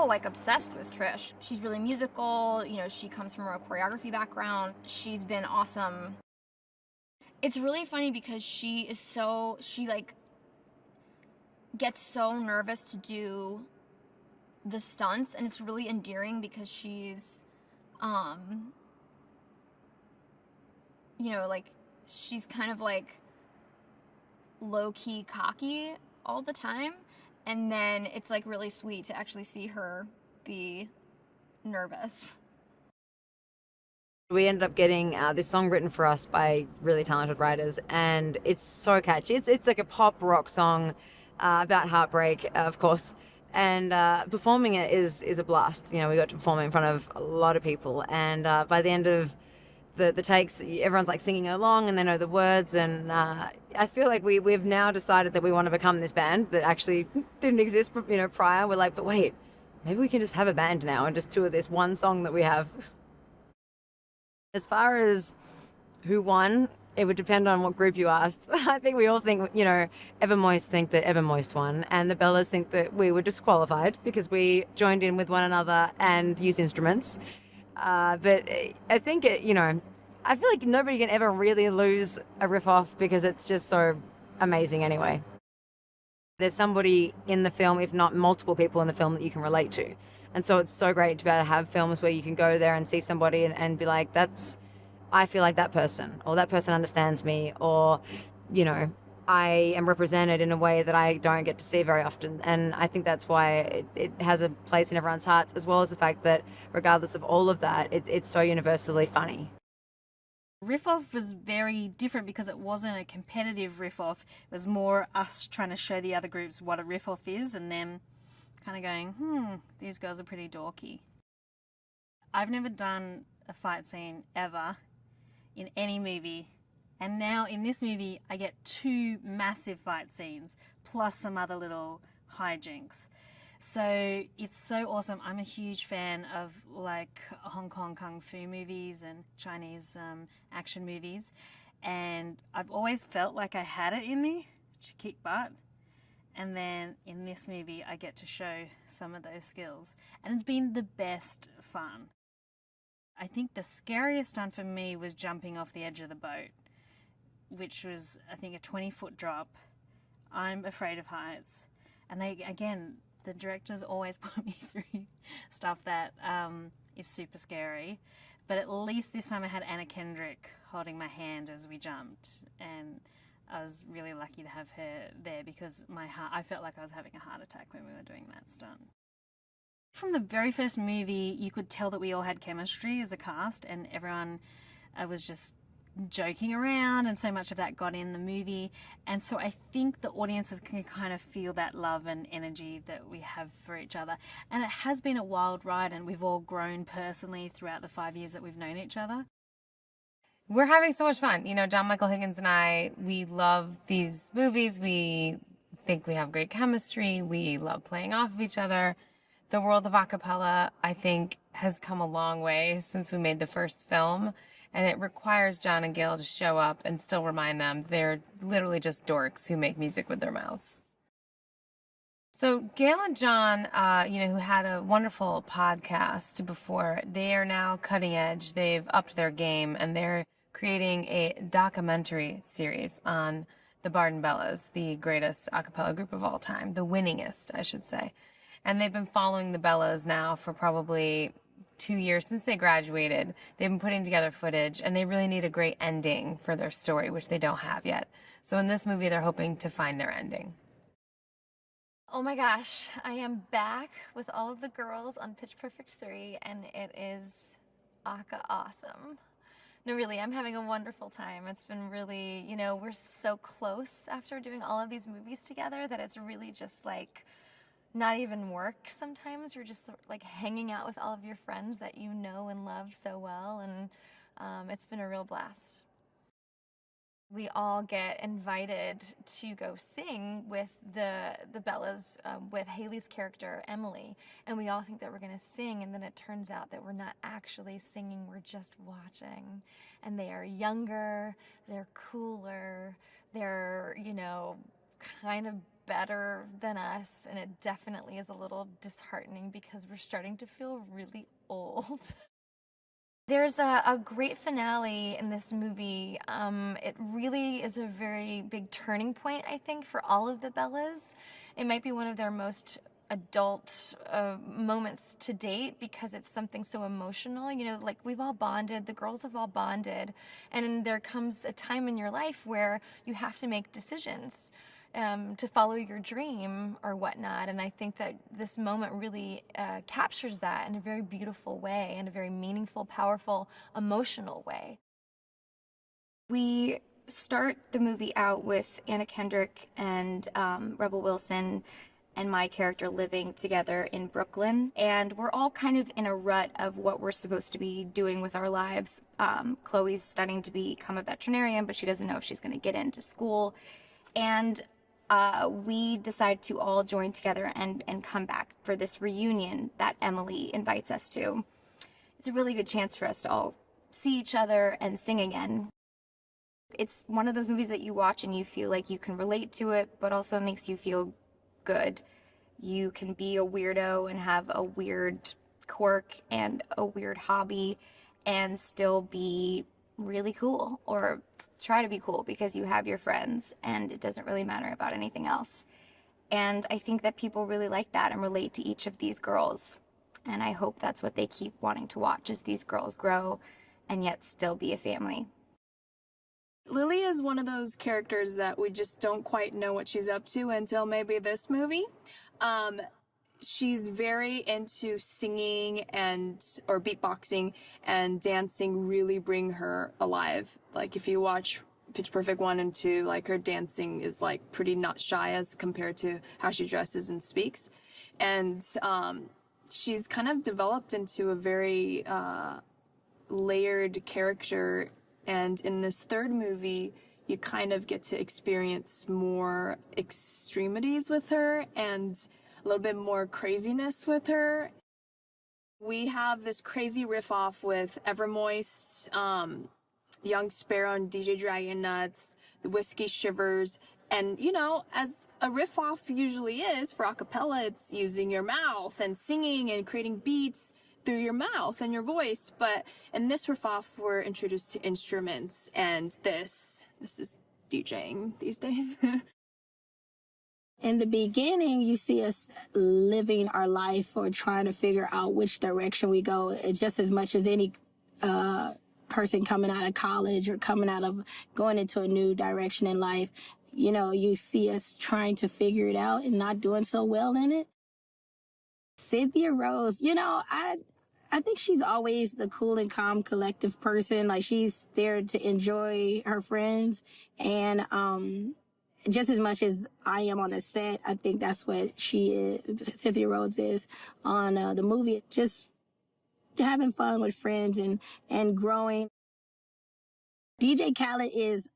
all like obsessed with Trish. She's really musical, you know, she comes from a choreography background. She's been awesome. It's really funny because she like gets so nervous to do the stunts, and it's really endearing because she's you know, like she's kind of like low-key cocky all the time, and then it's like really sweet to actually see her be nervous. We ended up getting this song written for us by really talented writers, and it's so catchy. It's like a pop rock song about heartbreak, of course, and performing it is a blast. You know, we got to perform it in front of a lot of people, and by the end of the takes, everyone's like singing along and they know the words, and I feel like we've now decided that we want to become this band that actually didn't exist, you know, prior. We're like, but wait, maybe we can just have a band now and just tour this one song that we have. As far as who won, it would depend on what group you asked. I think we all think, you know, Evermoist think that Evermoist won, and the Bellas think that we were disqualified because we joined in with one another and used instruments. But I think, you know, I feel like nobody can ever really lose a riff off because it's just so amazing anyway. There's somebody in the film, if not multiple people in the film, that you can relate to. And so it's so great to be able to have films where you can go there and see somebody and be like, I feel like that person, or that person understands me, or, you know, I am represented in a way that I don't get to see very often. And I think that's why it has a place in everyone's hearts, as well as the fact that regardless of all of that, it's so universally funny. Riff-Off was very different because it wasn't a competitive riff-off. It was more us trying to show the other groups what a riff-off is, and then kind of going, these girls are pretty dorky. I've never done a fight scene ever in any movie. And now in this movie, I get 2 massive fight scenes, plus some other little hijinks. So it's so awesome. I'm a huge fan of like Hong Kong Kung Fu movies and Chinese action movies. And I've always felt like I had it in me to kick butt. And then in this movie, I get to show some of those skills. And it's been the best fun. I think the scariest stunt for me was jumping off the edge of the boat, which was, I think, a 20-foot drop. I'm afraid of heights. And the directors always put me through stuff that is super scary. But at least this time I had Anna Kendrick holding my hand as we jumped. And I was really lucky to have her there because I felt like I was having a heart attack when we were doing that stunt. From the very first movie, you could tell that we all had chemistry as a cast, and everyone was just joking around, and so much of that got in the movie. And so I think the audiences can kind of feel that love and energy that we have for each other. And it has been a wild ride, and we've all grown personally throughout the 5 years that we've known each other. We're having so much fun. You know, John Michael Higgins and I, we love these movies. We think we have great chemistry. We love playing off of each other. The world of a cappella, I think, has come a long way since we made the first film. And it requires John and Gail to show up and still remind them they're literally just dorks who make music with their mouths. So Gail and John, who had a wonderful podcast before, they are now cutting edge. They've upped their game, and they're creating a documentary series on the Barden Bellas, the greatest a cappella group of all time, the winningest, I should say. And they've been following the Bellas now for probably 2 years since they graduated. They've been putting together footage, and they really need a great ending for their story, which they don't have yet. So in this movie, they're hoping to find their ending. Oh my gosh, I am back with all of the girls on Pitch Perfect 3, and it is aka awesome. No, really, I'm having a wonderful time. It's been really, we're so close after doing all of these movies together that it's really just like not even work sometimes. You're just like hanging out with all of your friends that you know and love so well, and it's been a real blast. We all get invited to go sing with the Bellas, with Hailee's character, Emily, and we all think that we're going to sing, and then it turns out that we're not actually singing, we're just watching. And they are younger, they're cooler, they're, kind of better than us, and it definitely is a little disheartening because we're starting to feel really old. There's a great finale in this movie. It really is a very big turning point, I think, for all of the Bellas. It might be one of their most adult moments to date because it's something so emotional. You know, like we've all bonded, the girls have all bonded, and there comes a time in your life where you have to make decisions to follow your dream or whatnot. And I think that this moment really captures that in a very beautiful way, in a very meaningful, powerful, emotional way. We start the movie out with Anna Kendrick and Rebel Wilson and my character living together in Brooklyn. And we're all kind of in a rut of what we're supposed to be doing with our lives. Chloe's studying to become a veterinarian, but she doesn't know if she's going to get into school. And we decide to all join together and come back for this reunion that Emily invites us to. It's a really good chance for us to all see each other and sing again. It's one of those movies that you watch and you feel like you can relate to it, but also it makes you feel good. You can be a weirdo and have a weird quirk and a weird hobby and still be really cool, or try to be cool, because you have your friends and it doesn't really matter about anything else. And I think that people really like that and relate to each of these girls. And I hope that's what they keep wanting to watch, as these girls grow and yet still be a family. Lily is one of those characters that we just don't quite know what she's up to until maybe this movie. She's very into singing or beatboxing, and dancing really bring her alive. Like if you watch Pitch Perfect 1 and 2, like her dancing is like pretty not shy as compared to how she dresses and speaks. And she's kind of developed into a very layered character. And in this third movie, you kind of get to experience more extremities with her and a little bit more craziness with her. We have this crazy riff off with Evermoist, Young Sparrow and DJ Dragon Nuts, the Whiskey Shivers. And, you know, as a riff off usually is for a cappella, it's using your mouth and singing and creating beats through your mouth and your voice. But in this riff off, we're introduced to instruments, and this is DJing these days. In the beginning, you see us living our life or trying to figure out which direction we go. It's just as much as any person coming out of college or going into a new direction in life. You know, you see us trying to figure it out and not doing so well in it. Cynthia Rose, you know, I think she's always the cool and calm, collective person. Like, she's there to enjoy her friends. And just as much as I am on the set, I think that's what she is, Cynthia Rhodes is on the movie. Just having fun with friends and growing. DJ Khaled is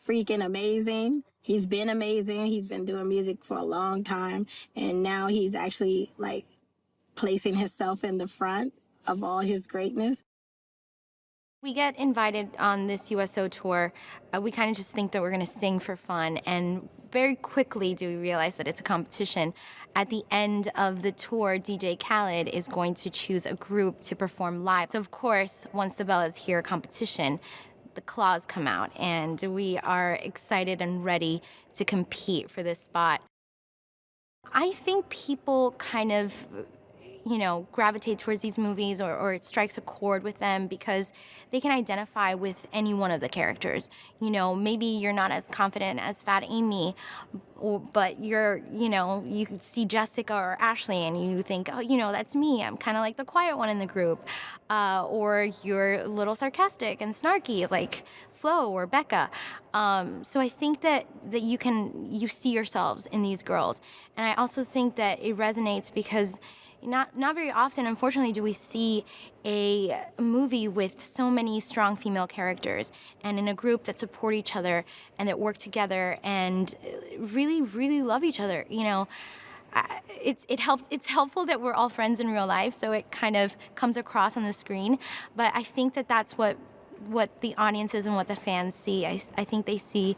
freaking amazing. He's been amazing. He's been doing music for a long time. And now he's actually like placing himself in the front of all his greatness. We get invited on this USO tour. We kind of just think that we're going to sing for fun, and very quickly do we realize that it's a competition. At the end of the tour, DJ Khaled is going to choose a group to perform live. So of course, once the Bellas hear a competition, the claws come out, and we are excited and ready to compete for this spot. I think people kind of, you know, gravitate towards these movies, or it strikes a chord with them because they can identify with any one of the characters. You know, maybe you're not as confident as Fat Amy, but you're, you know, you can see Jessica or Ashley and you think, oh, you know, that's me. I'm kind of like the quiet one in the group. Or you're a little sarcastic and snarky like Flo or Beca. So I think that you see yourselves in these girls. And I also think that it resonates because not very often, unfortunately, do we see a movie with so many strong female characters and in a group that support each other and that work together and really, really love each other. You know, it's helpful that we're all friends in real life, so it kind of comes across on the screen. But I think that that's what the audiences and what the fans see. I think they see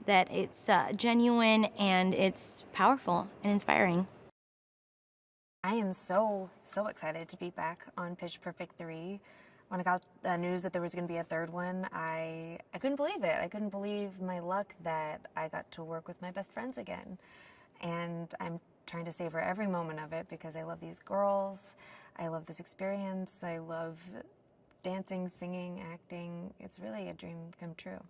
that it's genuine and it's powerful and inspiring. I am so excited to be back on Pitch Perfect 3. When I got the news that there was going to be a third one, I couldn't believe it. I couldn't believe my luck that I got to work with my best friends again. And I'm trying to savor every moment of it because I love these girls. I love this experience. I love dancing, singing, acting. It's really a dream come true.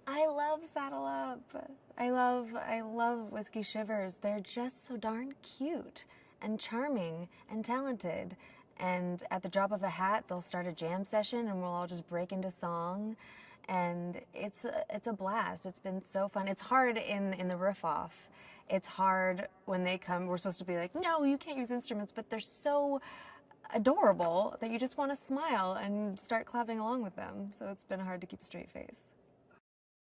I love Saddle Up. I love Whiskey Shivers. They're just so darn cute and charming and talented. And at the drop of a hat, they'll start a jam session and we'll all just break into song. And it's a blast. It's been so fun. It's hard in the riff off. It's hard when they come. We're supposed to be like, no, you can't use instruments, but they're so adorable that you just want to smile and start clapping along with them. So it's been hard to keep a straight face.